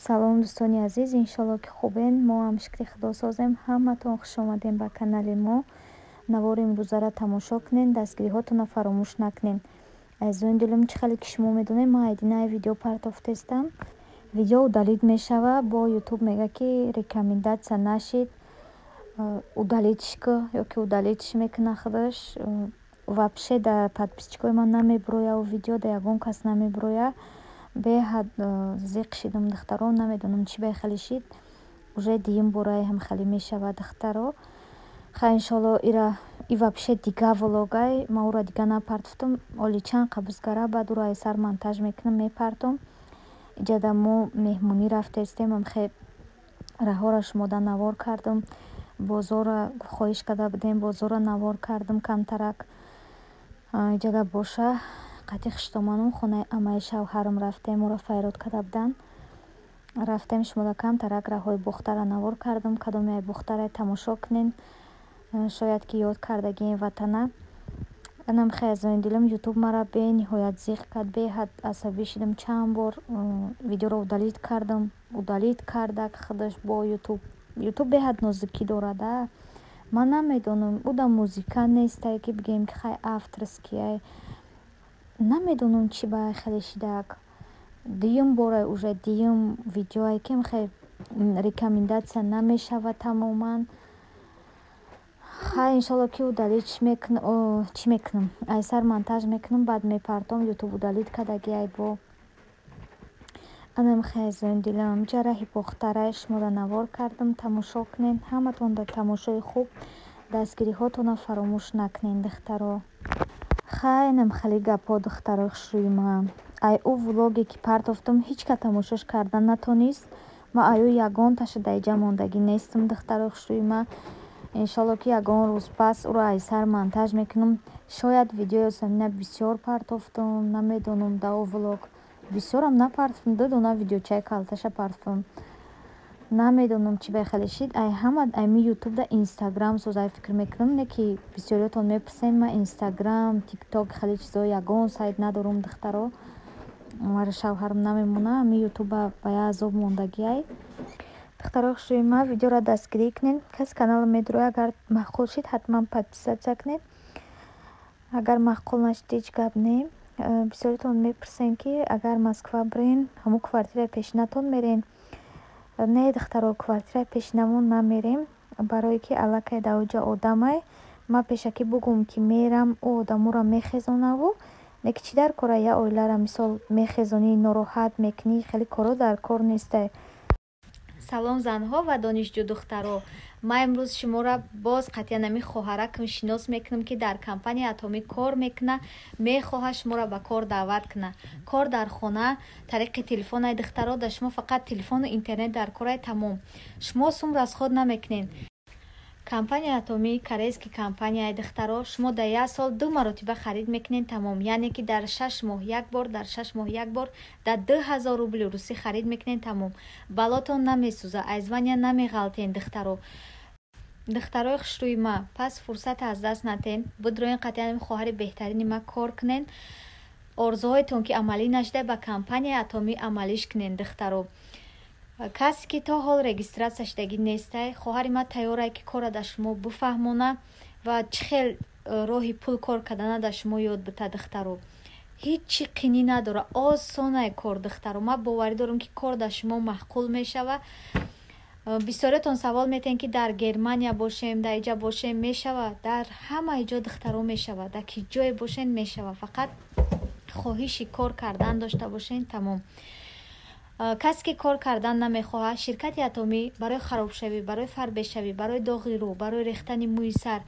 салом дӯстони азиз, иншалло ки хубен. Мо ҳам шукри худо созем. Ҳаматон хуш омадем ба канали мо. Навори имрӯзаро тамошо кунед, дастгириҳотонро фаромӯш накунед. Азизони дилам, чӣ хеле ки шумо медонед, ман айдинаи видео партофтестам. Видео удалид мешава, бо ютуб мега ки рекомендация нашид удалидшка ё ки удалидш мекуна худаш. Вообще да подписчикои ман намеброя у видео да ягон кас намеброя. Беҳад зиқ шидам духтаро, намедонам чӣ бехали шид. Уже диюм бораи ҳам хали мешавад духтаро. Ха иншалло ира и вообще дига влогай ма ура дига напартофтам. Оли чанд қабузгара баъд ура ай сар монтаж мекунам мепартом. Иҷада мо меҳмонӣ рафтестем, амхе раҳора шумода навор кардам. Бозора хоҳиш карда будем, бозора навор кардам камтарак. Иҷада боша қати хуштоманум хонаи амаи шавҳарам рафтем, ура файрод карда будан. Рафтем шумода камтарак раҳои бухтара навор кардам. Кадоми ай бухтара тамошо кунен, шояд ки ёд кардагиен ватана. Анам хай азизони дилам, ютуб мара бениҳоят зиқ кард, беҳад асабӣ шидам. Чанд бор видеоро удалид кардам, удалид кардак худаш бо ютуб. Ютуб беҳад нозукӣ дорада. Ман намедонам, уда музика нестай ки бигем ки хай авторский ай. Намедонам чӣ ба ай хеле шидак. Диюм бора уже диюм видеоай ки хай рекомендация намешава тамоман. Хай иншалло ки удалид чӣ мекунам, ай сар монтаж мекунам, баъд мепартом ютуб удалид кардаги ай бо. Анам хай азизони дилам, ҷараҳи бухтара шуморо навор кардам, тамошо кунед. Ҳаматон дар тамошои хуб, дастгириҳотонро фаромӯш накунед духтаро. Хай нам хали гапо духтаро хушрӯйма. Ай у влоге ки партофтам ҳеҷ ка тамошош карда натонист. Ма аю ягонташа даиҷа мондагӣ нестам духтаро хушрӯйма. Иншалло ки ягон рӯз пас ура ай сар монтаж мекунам. Шояд видеои самина бисёр партофтам, намедонам да у влог бисёрам напартофтам, 2 дона видеочаи калташа партофтам. Намедонам чӣ бехали шид. Ай ҳама айми ютуб да инстаграм созай фикр мекунам. Не ки бисёриётон мепурсем, ма инстаграм, тикток хеле чизо ягон сайт надорам духтаро. Мара шавҳарам намемона, ами ютуба ба я азоб мондагӣ ай. духтаро хушрӯйма, видеоро дастгирӣ кунед. Каси каналро медроя, агар маъқул шид ҳатман подписатсия кунед. Агар маъқул нашид ҳеҷ гап не. Бисёритон мепурсен ки агар Москва бирен ҳамун квартираи пешинатон мерен. Не духтаро, квартираи пешинамон намерем, барое ки аллакай да уҷа одамай. Ма пешакӣ бугум ки мерам, у одаморо мехезонаву не ки чӣ дар кора я оилара мисол мехезонӣ, нороҳат мекунӣ, хеле коро дар кор нестай. Салом занҳо ва донишҷӯ духтаро. Ман имрӯз шуморо боз қатъиян ами хоҳаракам шинос мекунам ки дар компанияи Атомӣ кор мекуна. Мехоҳад шуморо ба кор даъват куна. Кор дар хона тариқи телефон ай духтаро, да шумо фақат телефону интернет дар кор ай тамом. Шумо сум расход намекунед. Компанияи Атомӣ корейский компания ай духтаро, шумо дар як сол 2 маротиба харид мекунед тамом. Яъне ки дар 6 моҳ як бор, дар 6 моҳ як бор дар 2000 рубли русӣ харид мекунед тамом. Балотон намесӯза, айзвания намеғалтен духтаро. Духтарои хушрӯйма, пас фурсата аз даст натен. Бидроен қатъиян хоҳари беҳтарини ма кор кунен. Орзуҳоятон ки амалӣ нашуда ба компанияи Атомӣ амалиш кунен духтаро. Касе ки то ҳол регистратсия шудагӣ нестай, хоҳари ма тайёрае ки кора да шумо буфаҳмона ва чӣ хел роҳи пул кор кардана да шумо ёд бита духтаро. Ҳеҷ қинӣ надора, осонае кор духтаро. Ма боварӣ дорам ки кор да шумо маъқул мешава. Бисёриятон савол метен ки дар Германия бошем, дар иҷа бошем мешава. Дар ҳамаи ҷо духтаро мешава. Дар ки ҷое бошен мешава. Фақат хоҳиши кор кардан дошта бошен тамом. Касе ки кор кардан намехоҳад, ширкати Атомӣ барои харобшавӣ, барои фарбешавӣ, барои доғи рӯ, барои рехтани мӯи сар,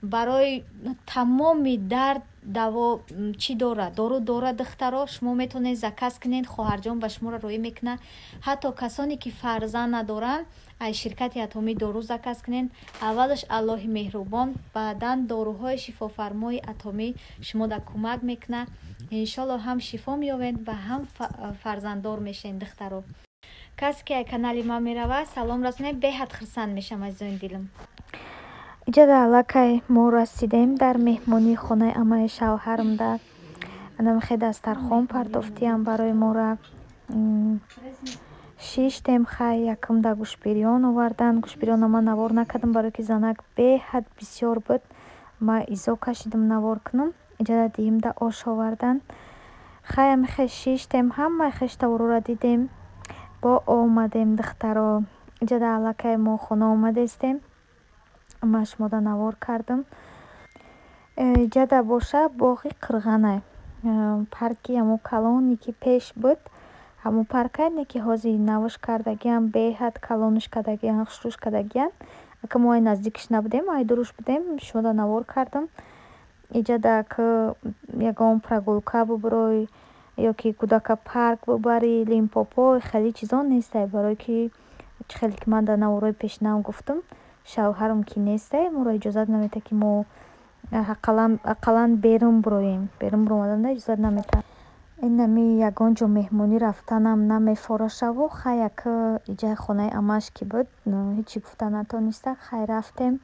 барои тамоми дард даво чӣ дора, дору дора духтаро. Шумо метавонед заказ кунед, хоҳарҷон ба шуморо роӣ мекуна. Ҳатто касоне ки фарзанд надоранд, ай ширкати Атомӣ дору заказ кунед. Аввалаш Аллоҳи меҳрубон, баъдан доруҳои шифофармои Атомӣ шумода кӯмак мекуна. Иншалло ҳам шифо меёбед ва ҳам фарзанддор мешавед духтаро. Касе ки ай канали ма мерава, салом расонед, беҳад хурсанд мешавам азизони дилам. Иҷада аллакай мо расидем дар меҳмонии хонаи амаи шавҳарамда. Анам хе дастархон партофтиам барои мора. 6 тем хай якм да гӯшбириён овардан. Гӯшбириёнро ман навор накардам, барои ки занак беҳад бисёр буд. Ма изо кашидам навор кунам. Иҷода диҳим да ош овардан. Хай амихе 6 тем ҳамаи хештаворура дидем. Бо омадем духтаро. Иҷода аллакай мо хона омадестем. Ма шумода навор кардам. Иҷода боша боғи қирғанай. Парки ҳамо калоне ки пеш буд. Ҳамо паркайне ки ҳозир навш кардагиам беҳад калониш кардагиан, хушрӯш кардагиан. Ака мо ай наздикиш набудем, ай дуруш будем, шумода навор кардам. Иҷода ки ягон прогулка бубурой ё ки кӯдака парк бубарӣ, Лимпопо, хеле чизон нестай, барои ки хеле ки ман дар навораи пешинам гуфтам, шавҳарам ки нестай, моро иҷозат намедад ки мо ақаллан берун бироем. Берун биромаданро иҷозат намедад. Инами ягон ҷо меҳмонӣ рафтанам намефора-шаву. Хай ака иҷаи хонаи амаш ки буд, ҳечи гуфта натониста. Хай рафтем.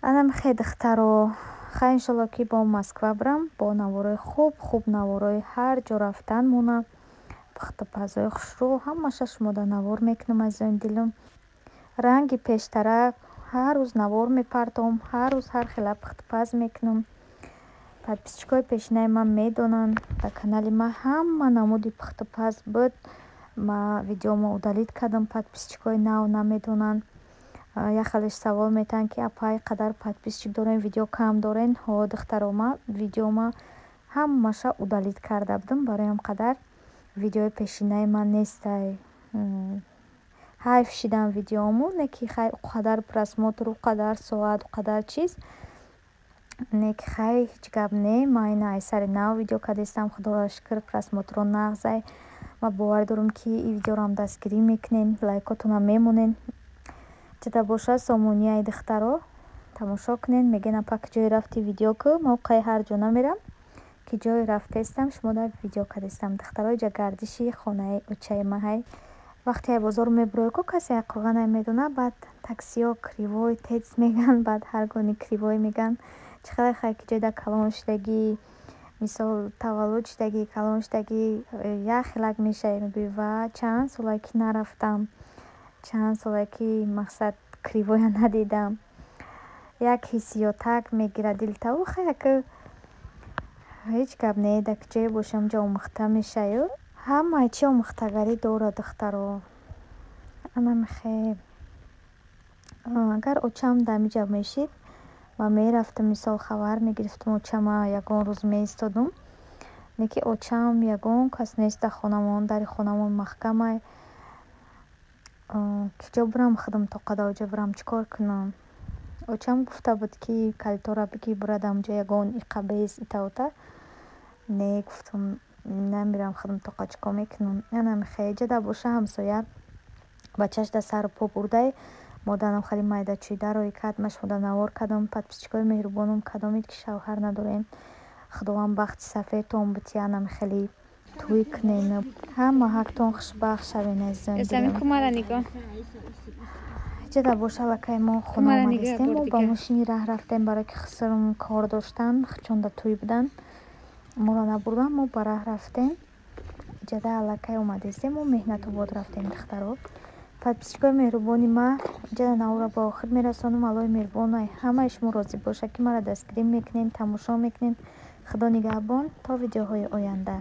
Анамихе духтаро. Хай иншолло ки бо Москва бирам, бо навораи хуб навораи ҳар ҷо рафтан мона. Пухтупазҳои хушрӯ ҳамаша шумода навор мекунам аз ҷони дилам. Ранги пештарак ҳар рӯз навор мепартовам, ҳар рӯз ҳар хела пухтупаз мекунам. Подписчикои пешинаи ман медонанд, дар канали ман ҳама намуди пухтупаз буд. Ма видеомо удалит кардам, подписчикои нав намедонанд. Як хелеш савол метавонанд ки апа ин қадар подписчик дорем, видео кам дорем. Ҳо духтаро, ма видеома ҳамаша удалит карда будам, барои ҳам қадар видеои пешинаи ман нестай. Ҳайф шидам видеомо, не ки хай қадар просмотр, қадар соат, қадар чиз. Не ки хай ҳеҷ гап не. Ма ина ай сари нав видео кардестам, худоро шукр, просмотрҳо нағзай. Ма бовар дорам ки ин видеоро дастгирӣ мекунен, лайкотонам мемонен. Ҷода боша сомони ай духтаро тамошо кунен. Мегӯян апа ки ҷое рафти видео ку, мо қай ҳар ҷо намерам, ки ҷое рафтестам, шумода видео кардестам. Духтаро иҷа гардиши хонаи учаи ма ҳай. Вақте ай бозор мебурое ку касе ай қурғанай медона, баъд таксиҳо кривой тец меган, баъд ҳар гони кривой меган. Чӣ қадар хай ки ҷода калон шудагӣ, мисол таваллуд шудагӣ, калон шудагӣ, як хелак мешавӣ, мегӯӣ ва чанд солае ки нарафтам, чанд солае ки мақсад кривоя надидам. Як ҳиссиётак мегирад дилтаву. Хай ака ҳеҷ гап не, дар ки ҷое бошам ҷо омӯхта мешавӣ. Ҳамаи чи омӯхтагарӣ дорад духтаро. Анамихе агар очам дар миҷа мешид, ма мерафтам, мисол хабар мегирифтам, очама ягон рӯз меистодум. Не ки очам ягон кас нест дар хонамон, дари хонамон маҳкамай. Киҷо бирам худам тоқада оҷо бирам чикор кунам. Очам гуфта буд ки калитора бигир бурадам ҷо ягон иқабез итавота. Не гуфтам намерам худам тоқа чикор мекунам. Анамихе ҷода боша ҳамсоя бачаш дар сару по бурдай. Модарам хеле майда чӯйдаро кард, ма шумода навор кардам. Подписчикои меҳрубонам кадомед ки шавҳар надорем, худованд бахти сафедтон бутӣ, анамихели туй кунен, ҳама ҳактон хушбахт шавен азизам. Ҷода боша лакай мо хона омадестем, мо ба мошини раҳ рафтем, барои ки хисрам кор доштан, чун дар туй будан. Моро набурдан, мо ба раҳ рафтем. Ҷода аллакай омадестем, мо меҳнатобод рафтем духтаро. Подписчикои меҳрубони ма, ҷода навора ба охир мерасонам. Аллоҳи меҳрубон ҳамаи шумо розӣ боша ки маро дастгирӣ мекунен, тамошо мекунен. Худо нигаҳбон то видеоҳои оянда.